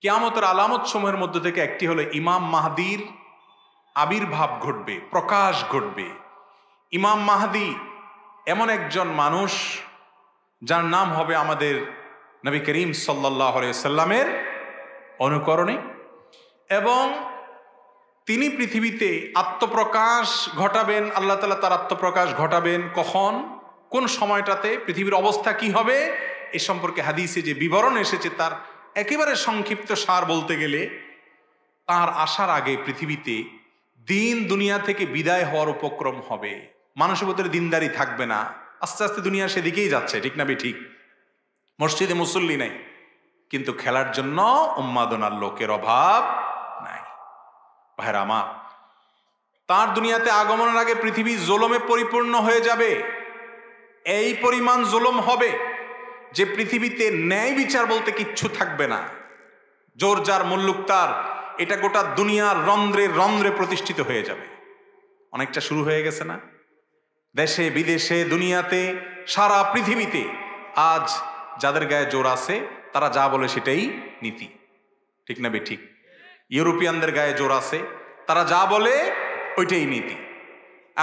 কিয়ামতের আলামত সমূহের মধ্যে থেকে একটি হলো ইমাম মাহদির আবির্ভাব ঘটবে, প্রকাশ ঘটবে। ইমাম মাহদি এমন একজন মানুষ যার নাম হবে আমাদের নবী করিম সাল্লাল্লাহু আলাইহি সাল্লামের অনুকরণে, এবং তিনি পৃথিবীতে আত্মপ্রকাশ ঘটাবেন। আল্লাহ তাআলা তার আত্মপ্রকাশ ঘটাবেন কখন, কোন সময়টাতে, পৃথিবীর অবস্থা কি হবে এ সম্পর্কে হাদিসে যে বিবরণ এসেছে তার একেবারে সংক্ষিপ্ত সার বলতে গেলে, তার আসার আগে পৃথিবীতে দিন দুনিয়া থেকে বিদায় হওয়ার উপক্রম হবে। মানুষের ভিতরে দিনদারি থাকবে না। আস্তে আস্তে দুনিয়া সেদিকেই যাচ্ছে, ঠিক না ঠিক? মসজিদে মুসল্লি নাই, কিন্তু খেলার জন্য উন্মাদনার লোকের অভাব নাই। ভাইরা আমার, তার দুনিয়াতে আগমনের আগে পৃথিবী জুলুমে পরিপূর্ণ হয়ে যাবে। এই পরিমাণ জুলুম হবে যে পৃথিবীতে ন্যায় বিচার বলতে কিচ্ছু থাকবে না। জোর যার মুল্লুক তার, এটা গোটা দুনিয়ার রন্ধ্রে রন্ধ্রে প্রতিষ্ঠিত হয়ে যাবে। অনেকটা শুরু হয়ে গেছে না? দেশে বিদেশে দুনিয়াতে সারা পৃথিবীতে আজ যাদের গায়ে জোর আছে তারা যা বলে সেটাই নীতি, ঠিক না ঠিক? ইউরোপিয়ানদের গায়ে জোর আছে, তারা যা বলে ওইটাই নীতি।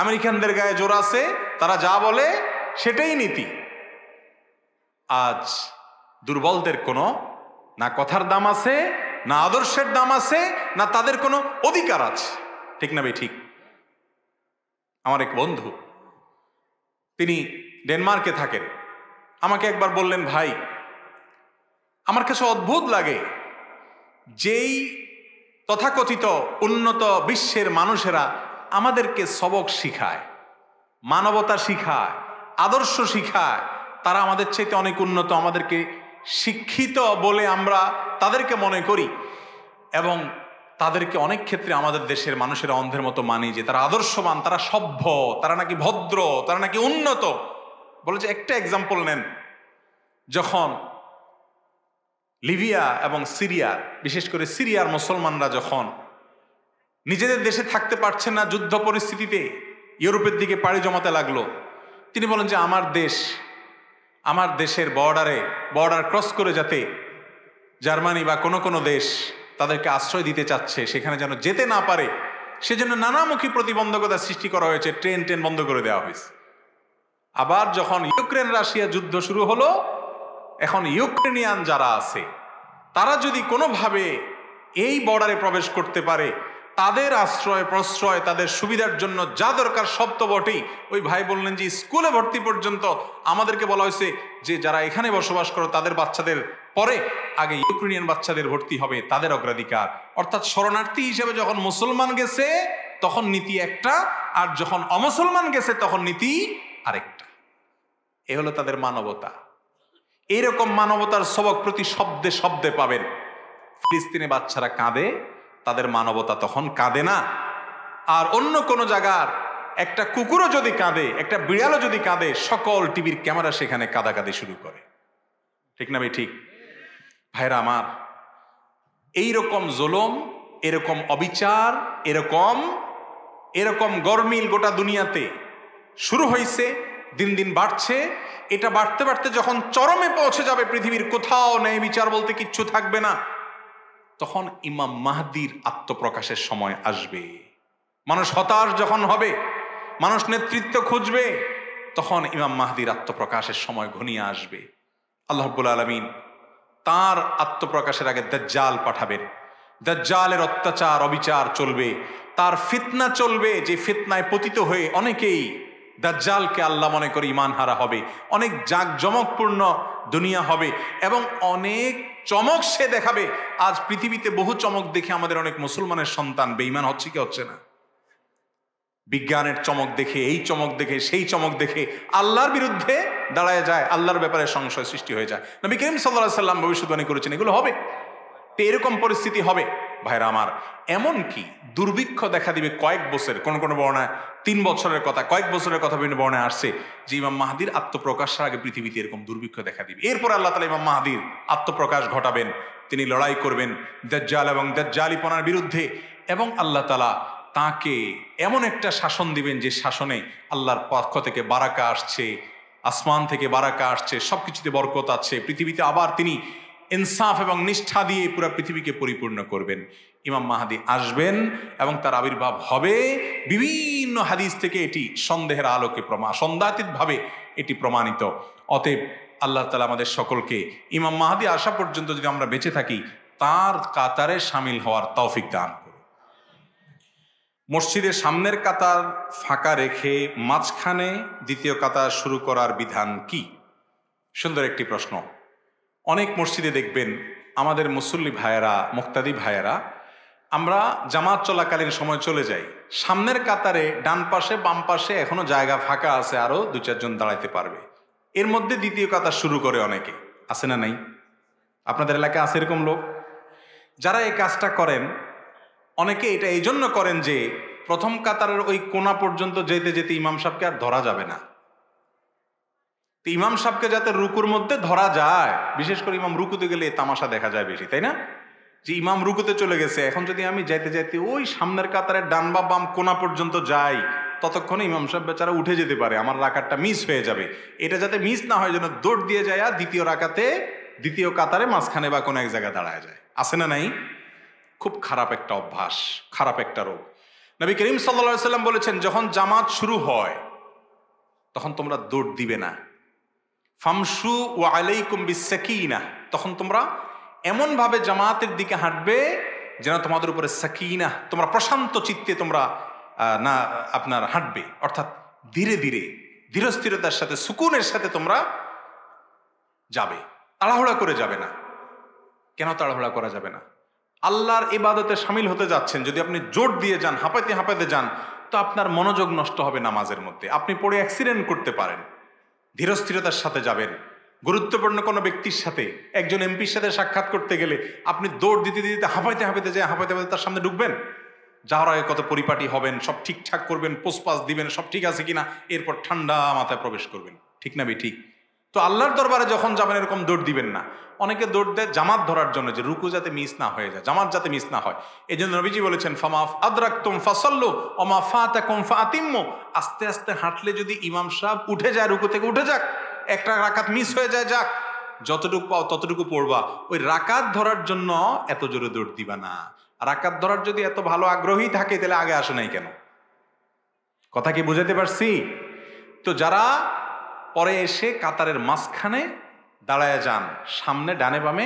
আমেরিকানদের গায়ে জোর আছে, তারা যা বলে সেটাই নীতি। আজ দুর্বলদের কোনো না কথার দাম আছে, না আদর্শের দাম আছে, না তাদের কোনো অধিকার আছে, ঠিক না ঠিক? আমার এক বন্ধু, তিনি ডেনমার্কে থাকেন, আমাকে একবার বললেন, ভাই আমার কাছে অদ্ভুত লাগে যেই তথাকথিত উন্নত বিশ্বের মানুষেরা আমাদেরকে সবক শিখায়, মানবতা শিখায়, আদর্শ শিখায়, তারা আমাদের চাইতে অনেক উন্নত, আমাদেরকে শিক্ষিত বলে আমরা তাদেরকে মনে করি, এবং তাদেরকে অনেক ক্ষেত্রে আমাদের দেশের মানুষেরা অন্ধের মতো মানি যে তারা আদর্শবান, তারা সভ্য, তারা নাকি ভদ্র, তারা নাকি উন্নত। বলে যে একটা এক্সাম্পল নেন, যখন লিবিয়া এবং সিরিয়ার, বিশেষ করে সিরিয়ার মুসলমানরা যখন নিজেদের দেশে থাকতে পারছেন না, যুদ্ধ পরিস্থিতিতে ইউরোপের দিকে পাড়ি জমাতে লাগলো, তিনি বলেন যে আমার দেশের বর্ডার ক্রস করে যাতে জার্মানি বা কোনো দেশ তাদেরকে আশ্রয় দিতে চাচ্ছে, সেখানে যেন যেতে না পারে, সেজন্য নানামুখী প্রতিবন্ধকতা সৃষ্টি করা হয়েছে, ট্রেন বন্ধ করে দেওয়া হয়েছে। আবার যখন ইউক্রেন রাশিয়া যুদ্ধ শুরু হলো, এখন ইউক্রেনিয়ান যারা আছে তারা যদি কোনোভাবে এই বর্ডারে প্রবেশ করতে পারে, তাদের আশ্রয় প্রশ্রয়, তাদের সুবিধার জন্য যা দরকার সব তো বটেই। ওই ভাই বললেন যে স্কুলে ভর্তি পর্যন্ত আমাদেরকে বলা হয়েছে যে যারা এখানে বসবাস করো তাদের বাচ্চাদের পরে আগে ইউক্রেনিয়ান বাচ্চাদের ভর্তি হবে, তাদের অগ্রাধিকার। অর্থাৎ শরণার্থী হিসেবে যখন মুসলমান গেছে তখন নীতি একটা, আর যখন অমুসলমান গেছে তখন নীতি আরেকটা। এ হলো তাদের মানবতা। এইরকম মানবতার সবক প্রতি শব্দে শব্দে পাবেন। ফিলিস্তিনে বাচ্চারা কাঁদে, তাদের মানবতা তখন কাঁদে না। আর অন্য কোনো জায়গার একটা কুকুরও যদি কাঁদে, একটা বিড়ালও যদি কাঁদে, সকল টিভির ক্যামেরা সেখানে কাঁদাকাঁদি শুরু করে, ঠিক না ভাই ঠিক? ভাইরা আমার, এইরকম জুলুম, এরকম অবিচার, এরকম গরমিল গোটা দুনিয়াতে শুরু হয়েছে, দিন দিন বাড়ছে। এটা বাড়তে বাড়তে যখন চরমে পৌঁছে যাবে, পৃথিবীর কোথাও ন্যায় বিচার বলতে কিচ্ছু থাকবে না, তখন ইমাম মাহদির আত্মপ্রকাশের সময় আসবে। মানুষ হতাশ যখন হবে, মানুষ নেতৃত্ব খুঁজবে, তখন ইমাম মাহদির আত্মপ্রকাশের সময় ঘনিয়ে আসবে। আল্লাহ রাব্বুল আলামিন তার আত্মপ্রকাশের আগে দাজ্জাল পাঠাবেন। দাজ্জালের অত্যাচার অবিচার চলবে, তার ফিতনা চলবে, যে ফিতনায় পতিত হয়ে অনেকেই দাজ্জালকে আল্লাহ মনে করে ঈমান হারা হবে। অনেক জাঁকজমকপূর্ণ দুনিয়া হবে এবং অনেক চমক সে দেখাবে। আজ পৃথিবীতে বহু চমক দেখে আমাদের অনেক মুসলমানের সন্তান বেঈমান হচ্ছে কি হচ্ছে না? বিজ্ঞানের চমক দেখে, এই চমক দেখে, সেই চমক দেখে আল্লাহর বিরুদ্ধে দাঁড়ায় যায়, আল্লাহর ব্যাপারে সংশয় সৃষ্টি হয়ে যায়। নবী করিম সাল্লাল্লাহু আলাইহি সাল্লাম ভবিষ্যদ্বাণী করেছেন এগুলো হবে, এরকম পরিস্থিতি হবে। ভাইরা আমার, এমন কি দুর্ভিক্ষ দেখা দিবে কয়েক বছর, কোন বর্ণায় 3 বছরের কথা, কয়েক বছরের কথা বিভিন্ন বর্ণায় আসছে যে ইমাম মাহদির আত্মপ্রকাশের আগে পৃথিবীতে এরকম দুর্ভিক্ষ দেখা দিবে। এরপর আল্লাহ তাআলা ইমাম মাহদির আত্মপ্রকাশ ঘটাবেন, তিনি লড়াই করবেন দাজ্জাল এবং দাজ্জালিপনার বিরুদ্ধে, এবং আল্লাহ তাআলা তাকে এমন একটা শাসন দিবেন যে শাসনে আল্লাহর পক্ষ থেকে বারাকা আসছে, আসমান থেকে বারাকা আসছে, সবকিছুতে বরকত আছে। পৃথিবীতে আবার তিনি ইনসাফ এবং নিষ্ঠা দিয়ে পুরো পৃথিবীকে পরিপূর্ণ করবেন। ইমাম মাহদী আসবেন এবং তার আবির্ভাব হবে। বিভিন্ন হাদিস থেকে এটি সন্দেহের আলোকে সন্দেহাতীতভাবে এটি প্রমাণিত। অতএব আল্লাহ তাআলা আমাদের সকলকে ইমাম মাহদী আসা পর্যন্ত যদি আমরা বেঁচে থাকি তার কাতারে শামিল হওয়ার তৌফিক দান করুন। মসজিদের সামনের কাতার ফাঁকা রেখে মাঝখানে দ্বিতীয় কাতার শুরু করার বিধান কি? সুন্দর একটি প্রশ্ন। অনেক মসজিদে দেখবেন আমাদের মুসল্লি ভাইয়েরা, মুক্তাদি ভাইয়েরা, আমরা জামাত চলাকালীন সময় চলে যাই, সামনের কাতারে ডান পাশে বাম পাশে এখনো জায়গা ফাঁকা আছে, আরো 2-4 জন দাঁড়াইতে পারবে, এর মধ্যে দ্বিতীয় কাতার শুরু করে অনেকে, আছে না নাই? আপনাদের এলাকায় আছে এরকম লোক? যারা এই কাজটা করেন অনেকে এটা এই জন্য করেন যে প্রথম কাতারের ওই কোণা পর্যন্ত যেতে যেতে ইমাম সাহেবকে আর ধরা যাবে না। ইমাম সাহেবকে যাতে রুকুর মধ্যে ধরা যায়, বিশেষ করে ইমাম রুকুতে গেলে তামাশা দেখা যায় বেশি, তাই না? যে ইমাম রুকুতে চলে গেছে, এখন যদি আমি যাইতে যাইতে ওই সামনের কাতারের ডান বা বাম কোণা পর্যন্ত যাই, ততক্ষণে ইমাম সাহেব বেচারা উঠে যেতে পারে, আমার রাকাতটা মিস হয়ে যাবে। এটা যাতে মিস না হয় যেন দৌড় দিয়ে যায় আর দ্বিতীয় কাতারে মাঝখানে বা কোনো এক জায়গায় দাঁড়ায় যায়। আছে না নাই? খুব খারাপ একটা অভ্যাস, খারাপ একটা রোগ। নবী করিম সাল্লাল্লাহু আলাইহি সাল্লাম বলেছেন, যখন জামাত শুরু হয় তখন তোমরা দৌড় দিবে না। ফামশু ওয়া আলাইকুম বিসাকিনাহ, তখন তোমরা এমন ভাবে জামাতের দিকে হাঁটবে যেন তোমাদের উপরে সাকিনাহ, তোমরা প্রশান্ত চিত্তে তোমরা না আপনার হাঁটবে, অর্থাৎ ধীরে ধীরে ধীরস্থিরতার সাথে সুকুনের সাথে তোমরা যাবে, তাড়াহুড়া করে যাবে না। কেন তাড়াহুড়া করা যাবে না? আল্লাহর ইবাদতে শামিল হতে যাচ্ছেন, যদি আপনি জোর দিয়ে যান, হাঁপাইতে হাঁপাইতে যান, তো আপনার মনোযোগ নষ্ট হবে নামাজের মধ্যে, আপনি পড়ে অ্যাক্সিডেন্ট করতে পারেন। ধীরস্থিরতার সাথে যাবেন। গুরুত্বপূর্ণ কোনো ব্যক্তির সাথে, একজন এমপির সাথে সাক্ষাৎ করতে গেলে আপনি দৌড় দিতে দিতে হাঁপাইতে হাঁপাইতে যায়, হাঁপাইতে হাঁপাইতে তার সামনে ঢুকবেন, যাওয়ার আগে কত পরিপাটি হবেন, সব ঠিকঠাক করবেন, পোস্টপাস দিবেন, সব ঠিক আছে কিনা, এরপর ঠান্ডা মাথায় প্রবেশ করবেন, ঠিক না ঠিক? তো আল্লাহর দরবারে যখন যাবেন এরকম দৌড় দিবেন না। অনেকে দৌড় দেয় জামাত ধরার জন্য, যে রুকু যাতে মিস না হয়ে যায়, জামাত যাতে মিস না হয়। এই জন্য নবীজি বলেছেন, ফামা আদরাকতুম ফাসাল্লু ওয়া মা ফাতাকুম ফাতিম্মু, আস্তে আস্তে হাঁটলে যদি ইমাম সাহেব উঠে যায়, রুকু থেকে উঠে যাক, একটা রাকাত মিস হয়ে যায়, যাক, যতটুকু পাও ততটুকু পড়বা। ওই রাকাত ধরার জন্য এত জোরে দৌড় দিবা না। রাকাত ধরার যদি এত ভালো আগ্রহী থাকে তাহলে আগে আসে নাই কেন? কথা কি বুঝাতে পারছি? তো যারা পরে এসে কাতারের মাঝখানে দাঁড়ায় যান, সামনে ডানে বামে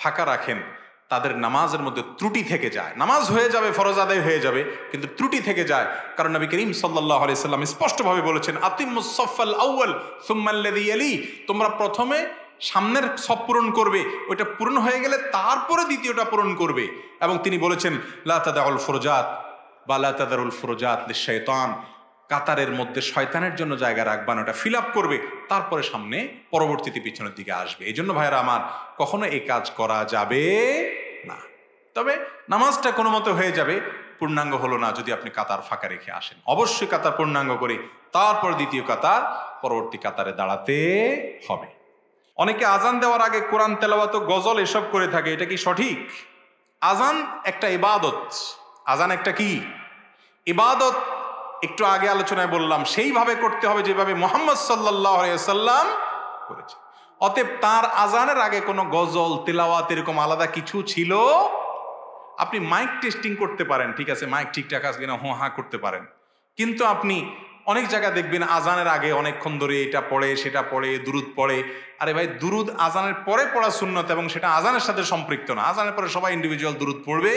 ফাঁকা রাখেন, তাদের নামাজের মধ্যে ত্রুটি থেকে যায়। নামাজ হয়ে যাবে, ফরজ আদায় হয়ে যাবে, কিন্তু ত্রুটি থেকে যায়। কারণ নবী করিম সাল্লাল্লাহু আলাইহি সাল্লাম স্পষ্টভাবে বলেছেন, আতিম্মুস সাফফাল আউয়াল সুম্মা আল্লাযী ইয়ালি, তোমরা প্রথমে সামনের সব পূরণ করবে, ওইটা পূরণ হয়ে গেলে তারপরে দ্বিতীয়টা পূরণ করবে। এবং তিনি বলেছেন, লা তাদাউল ফুরজাত বা লা তাদারুল ফুরজাত লিশ-শাইতান, কাতারের মধ্যে শয়তানের জন্য জায়গা রাখবান, ওটা ফিল আপ করবে, তারপরে সামনে পরবর্তীতে পিছনের দিকে আসবে। এই জন্য ভাইরা আমার, কখনো এই কাজ করা যাবে না। তবে নামাজটা কোনো মতো হয়ে যাবে, পূর্ণাঙ্গ হলো না যদি আপনি কাতার ফাঁকা রেখে আসেন। অবশ্যই কাতার পূর্ণাঙ্গ করে তারপর দ্বিতীয় কাতার, পরবর্তী কাতারে দাঁড়াতে হবে। অনেকে আজান দেওয়ার আগে কোরআন তেলাওয়াত, গজল এসব করে থাকে, এটা কি সঠিক? আজান একটা ইবাদত। আজান একটা কি ইবাদত? একটু আগে আলোচনায় বললাম, সেইভাবে করতে হবে যেভাবে মুহাম্মদ সাল্লাল্লাহু আলাইহি ওয়াসাল্লাম করেছে। অতএব তার আজানের আগে কোনো গজল তেলাওয়াত এরকম আলাদা কিছু ছিল? আপনি মাইক টেস্টিং করতে পারেন, ঠিক আছে, মাইক ঠিকঠাক আছে কিনা হো হা করতে পারেন, কিন্তু আপনি অনেক জায়গায় দেখবেন আজানের আগে অনেকক্ষণ ধরে এটা পড়ে সেটা পড়ে, দুরুদ পড়ে। আরে ভাই, দুরুদ আজানের পরে পড়া সুন্নত এবং সেটা আজানের সাথে সম্পৃক্ত না। আজানের পরে সবাই ইন্ডিভিজুয়াল দুরুদ পড়বে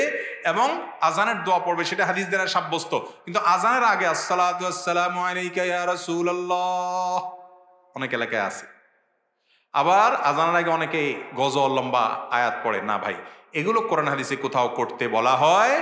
এবং আজানের দোয়া পড়বে, সেটা হাদিস দ্বারা সাব্যস্ত। কিন্তু আজানের আগে আসসালাতু ওয়াসসালামু আলাইকা ইয়া রাসূলুল্লাহ অনেক এলাকায় আছে। আবার আজানের আগে অনেকে গজল লম্বা আয়াত পড়ে না। ভাই, এগুলো কোরআন হাদিসে কোথাও করতে বলা হয়